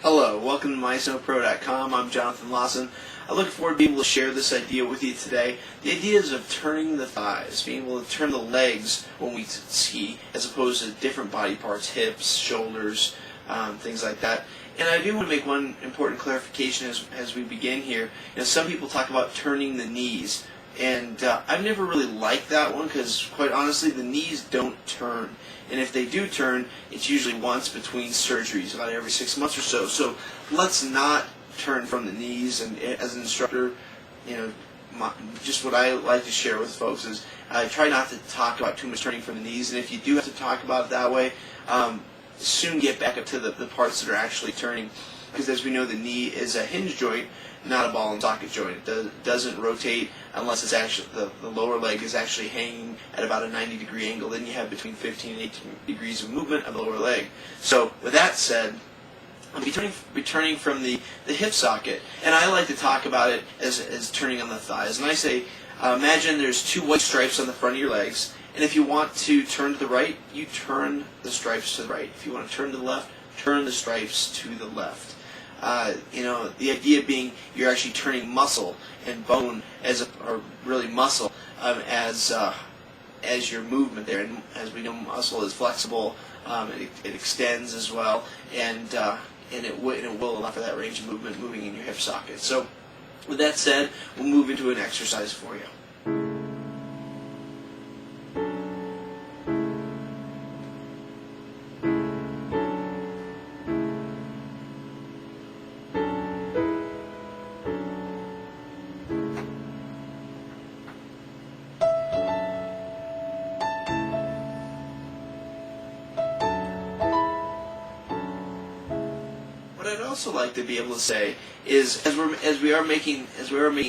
Hello, welcome to MySnowPro.com. I'm Jonathan Lawson. I look forward to being able to share this idea with you today. The idea is of turning the thighs, being able to turn the legs when we ski, as opposed to different body parts, hips, shoulders, things like that. And I do want to make one important clarification as we begin here. Some people talk about turning the knees, and I've never really liked that one because, quite honestly, the knees don't turn. And if they do turn, it's usually once between surgeries, about every 6 months or so. So let's not turn from the knees. And as an instructor, just what I like to share with folks is I try not to talk about too much turning from the knees. And if you do have to talk about it that way, soon get back up to the parts that are actually turning. Because as we know, the knee is a hinge joint, not a ball and socket joint. It doesn't rotate unless it's actually the lower leg is actually hanging at about a 90-degree angle. Then you have between 15 and 18 degrees of movement of the lower leg. So with that said, I'm returning from the hip socket, and I like to talk about it as turning on the thighs. And I say, imagine there's two white stripes on the front of your legs, and if you want to turn to the right, you turn the stripes to the right. If you want to turn to the left, turn the stripes to the left. The idea being you're actually turning muscle and bone or really muscle as your movement there. And as we know, muscle is flexible. It extends as well, and it will allow for that range of movement moving in your hip socket. So, with that said, we'll move into an exercise for you. What I'd also like to be able to say is, as we are making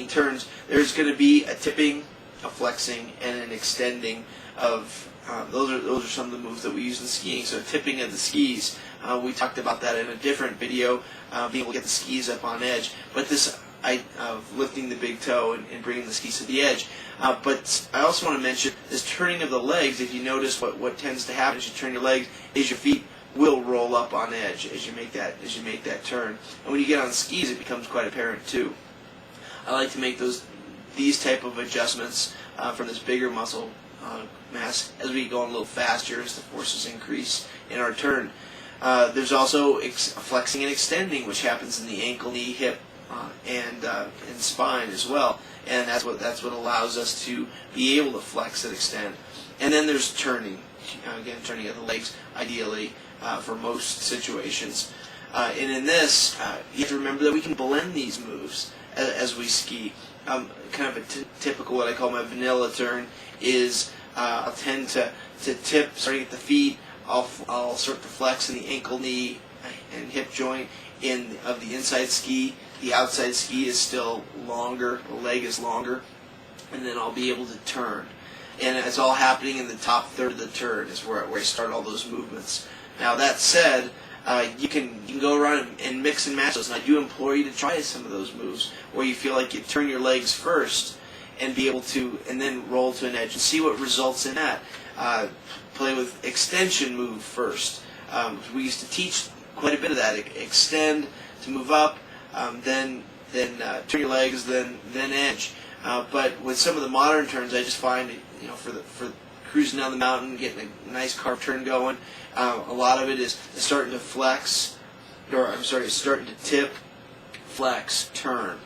turns, there's going to be a tipping, a flexing, and an extending of those are some of the moves that we use in skiing. So tipping of the skis, we talked about that in a different video, being able to get the skis up on edge. But this of lifting the big toe and bringing the skis to the edge. But I also want to mention this turning of the legs. If you notice, what tends to happen as you turn your legs is your feet will roll up on edge as you make that turn. And when you get on skis, it becomes quite apparent too. I like to make these type of adjustments from this bigger muscle mass as we go a little faster as the forces increase in our turn. There's also flexing and extending, which happens in the ankle, knee, hip, and spine as well. And that's what allows us to be able to flex and extend. And then there's turning. Again, turning of the legs, ideally, for most situations. And in this, you have to remember that we can blend these moves as we ski. Kind of a typical, what I call my vanilla turn, is I'll tend to tip, starting at the feet. I'll start to flex in the ankle, knee, and hip joint of the inside ski. The outside ski is still longer, the leg is longer, and then I'll be able to turn. And it's all happening in the top third of the turn is where I start all those movements. Now that said, you can go around and mix and match those. And I do implore you to try some of those moves where you feel like you turn your legs first and be able to, and then roll to an edge and see what results in that. Play with extension move first. We used to teach quite a bit of that. Extend to move up, then turn your legs, then edge. But with some of the modern turns, I just find, for cruising down the mountain, getting a nice carved turn going, a lot of it is starting to flex, starting to tip, flex, turn,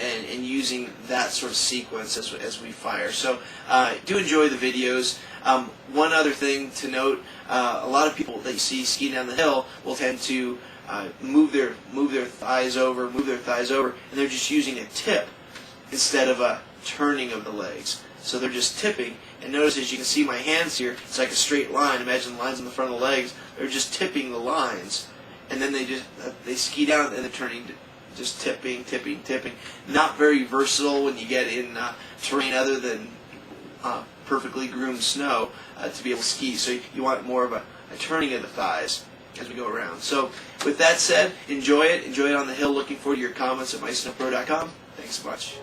and using that sort of sequence as we fire. So do enjoy the videos. One other thing to note, a lot of people that you see skiing down the hill will tend to move their thighs over, and they're just using a tip instead of a turning of the legs. So they're just tipping, and notice as you can see my hands here, it's like a straight line. Imagine the lines on the front of the legs. They're just tipping the lines, and then they ski down and they're turning, just tipping. Not very versatile when you get in terrain other than perfectly groomed snow to be able to ski. So you want more of a turning of the thighs as we go around. So with that said, enjoy it on the hill. Looking forward to your comments at mysnowpro.com. Thanks so much.